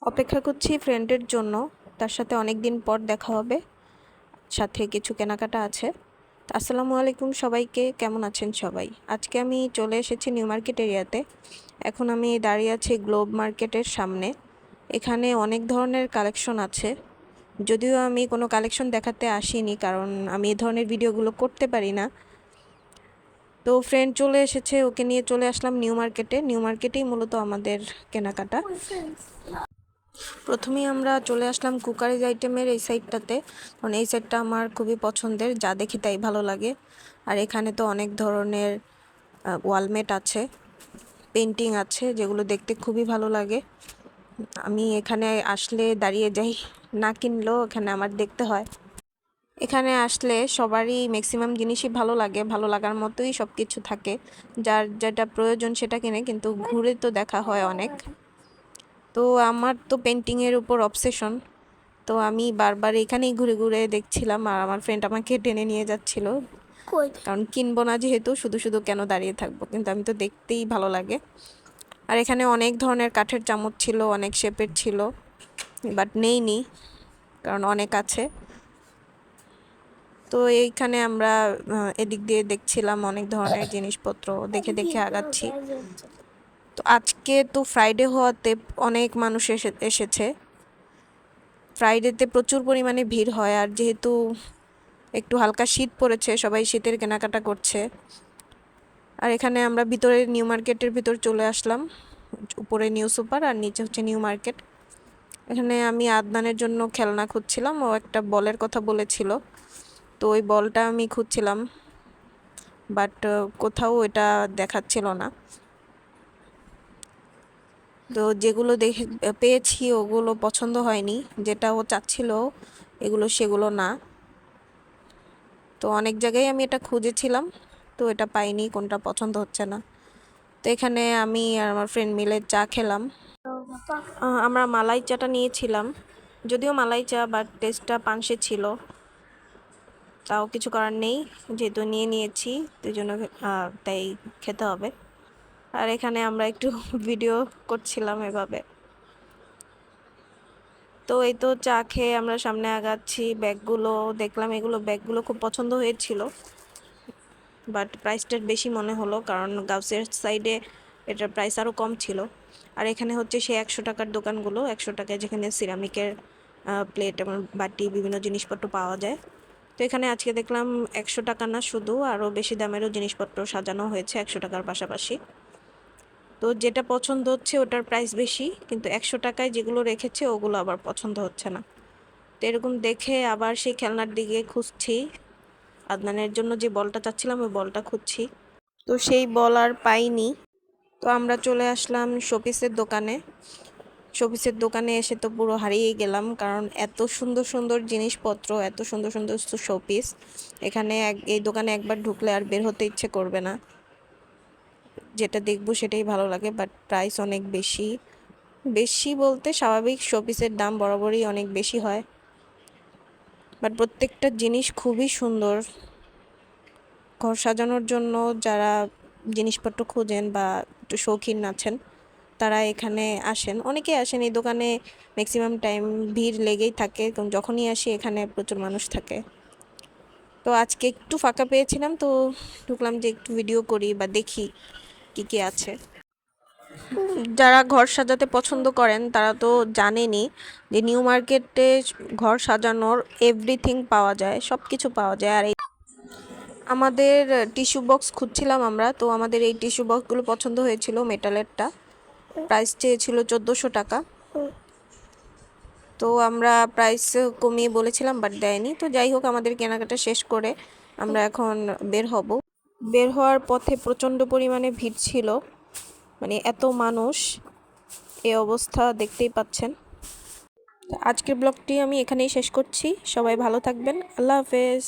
অপেক্ষা করছি ফ্রেন্ডের জন্য, তার সাথে অনেক দিন পর দেখা হবে, সাথে কিছু কেনাকাটা আছে। আসসালামু আলাইকুম সবাইকে, কেমন আছেন সবাই? আজকে আমি চলে এসেছি নিউ মার্কেট এরিয়াতে। এখন আমি দাঁড়িয়ে আছি গ্লোব মার্কেটের সামনে। এখানে অনেক ধরনের কালেকশন আছে, যদিও আমি কোনো কালেকশন দেখাতে আসিনি, কারণ আমি এই ধরনের ভিডিওগুলো করতে পারি না। তো ফ্রেন্ড চলে এসেছে, ওকে নিয়ে চলে আসলাম নিউ মার্কেটে। নিউ মার্কেটেই মূলত আমাদের কেনাকাটা। প্রথমেই আমরা চলে আসলাম কুকারিজ আইটেমের এই সাইডটাতে, কারণ এই সাইডটা আমার খুবই পছন্দের, যা দেখি তাই ভালো লাগে। আর এখানে তো অনেক ধরনের ওয়ালমেট আছে, পেন্টিং আছে, যেগুলো দেখতে খুবই ভালো লাগে। আমি এখানে আসলে দাঁড়িয়ে যাই, না কিনলেও এখানে আমার দেখতে হয়। এখানে আসলে সবারই ম্যাক্সিমাম জিনিসই ভালো লাগে, ভালো লাগার মতোই সব কিছু থাকে, যার যেটা প্রয়োজন সেটা কিনে, কিন্তু ঘুরে তো দেখা হয় অনেক। তো আমার তো পেন্টিংয়ের উপর অবসেশন, তো আমি বারবার এখানেই ঘুরে ঘুরে দেখছিলাম, আর আমার ফ্রেন্ড আমাকে টেনে নিয়ে যাচ্ছিল, কারণ কিনবো না যেহেতু, শুধু শুধু কেন দাঁড়িয়ে থাকবো, কিন্তু আমি তো দেখতেই ভালো লাগে। আর এখানে অনেক ধরনের কাঠের চামচ ছিল, অনেক শেপের ছিল, বাট নেইনি, কারণ অনেক আছে। তো এইখানে আমরা এদিক দিয়ে দেখছিলাম অনেক ধরনের জিনিসপত্র, দেখে দেখে আগাচ্ছি। তো আজকে তো ফ্রাইডে হওয়াতে অনেক মানুষ এসেছে। ফ্রাইডেতে প্রচুর পরিমাণে ভিড় হয়, আর যেহেতু একটু হালকা শীত পড়েছে, সবাই শীতের কেনাকাটা করছে। আর এখানে আমরা ভিতরে নিউ মার্কেটের ভিতর চলে আসলাম, উপরে নিউ সুপার আর নিচে হচ্ছে নিউ মার্কেট। এখানে আমি আদনানের জন্য খেলনা খুঁজছিলাম, ও একটা বলের কথা বলেছিল, তো ওই বলটা আমি খুঁজছিলাম, বাট কোথাও এটা দেখাচ্ছিল না। তো যেগুলো দেখে পেয়েছি ওগুলো পছন্দ হয়নি, যেটা ও চাচ্ছিল এগুলো সেগুলো না। তো অনেক জায়গায় আমি এটা খুঁজেছিলাম, তো এটা পাইনি, কোনটা পছন্দ হচ্ছে না। তো এখানে আমি আর আমার ফ্রেন্ড মিলে চা খেলাম। আমরা মালাই চাটা নিয়েছিলাম, যদিও মালাই চা, বাট টেস্টটা পানসে ছিল। তাও কিছু করার নেই, যেহেতু নিয়েছি, সেই জন্য তাই খেতে হবে। আর এখানে আমরা একটু ভিডিও করছিলাম এভাবে। তো এই তো চা খেয়ে আমরা সামনে আগাচ্ছি, ব্যাগগুলো দেখলাম, এগুলো ব্যাগগুলো খুব পছন্দ হয়েছিল, বাট প্রাইসটা বেশি মনে হলো, কারণ গাউসের সাইডে এটার প্রাইস আরও কম ছিল। আর এখানে হচ্ছে সেই 100 টাকার দোকানগুলো, 100 টাকায় যেখানে সিরামিকের প্লেট এবং বাটি বিভিন্ন জিনিসপত্র পাওয়া যায়। তো এখানে আজকে দেখলাম 100 টাকা না, শুধু আরও বেশি দামেরও জিনিসপত্র সাজানো হয়েছে 100 টাকার পাশাপাশি। তো যেটা পছন্দ হচ্ছে ওটার প্রাইস বেশি, কিন্তু 100 টাকায় যেগুলো রেখেছে ওগুলো আবার পছন্দ হচ্ছে না। তো এরকম দেখে আবার সেই খেলনার দিকে খুঁজছি, আদনানের জন্য যে বলটা চাচ্ছিলাম ওই বলটা খুঁজছি, তো সেই বল আর পাইনি। তো আমরা চলে আসলাম শোপিসের দোকানে। শোপিসের দোকানে এসে তো পুরো হারিয়ে গেলাম, কারণ এত সুন্দর সুন্দর জিনিসপত্র, এত সুন্দর সুন্দর শোপিস, এখানে এই দোকানে একবার ঢুকলে আর বের হতে ইচ্ছে করবে না, যেটা দেখবো সেটাই ভালো লাগে। বাট প্রাইস অনেক বেশি, বেশি বলতে স্বাভাবিক, শোপিসের দাম বরাবরই অনেক বেশি হয়, বাট প্রত্যেকটা জিনিস খুবই সুন্দর। ঘর সাজানোর জন্য যারা জিনিসপত্র খোঁজেন বা একটু শৌখিন আছেন, তারা এখানে আসেন, অনেকেই আসেন এই দোকানে। ম্যাক্সিমাম টাইম ভিড় লেগেই থাকে, কারণ যখনই আসি এখানে প্রচুর মানুষ থাকে। তো আজকে একটু ফাঁকা পেয়েছিলাম, তো ঢুকলাম যে একটু ভিডিও করি বা দেখি কি কি আছে। যারা ঘর সাজাতে পছন্দ করেন তারা তো জানেনই যে নিউ মার্কেটে ঘর সাজানোর এভরিথিং পাওয়া যায়, সব কিছু পাওয়া যায়। আর আমাদের টিস্যু বক্স খুঁজছিলাম আমরা, তো আমাদের এই টিস্যু বক্সগুলো পছন্দ হয়েছিল, মেটালেরটা প্রাইস চেয়েছিল 1400 টাকা। তো আমরা প্রাইস কমিয়ে বলেছিলাম, বাট দেয়নি। তো যাই হোক, আমাদের কেনাকাটা শেষ করে আমরা এখন বের হব। বের হওয়ার পথে প্রচণ্ড পরিমাণে ভিড় ছিল, মানে এত মানুষ, এই অবস্থা দেখতেই পাচ্ছেন। আজকের ব্লগটি আমি এখানেই শেষ করছি, সবাই ভালো থাকবেন, আল্লাহ হাফেজ।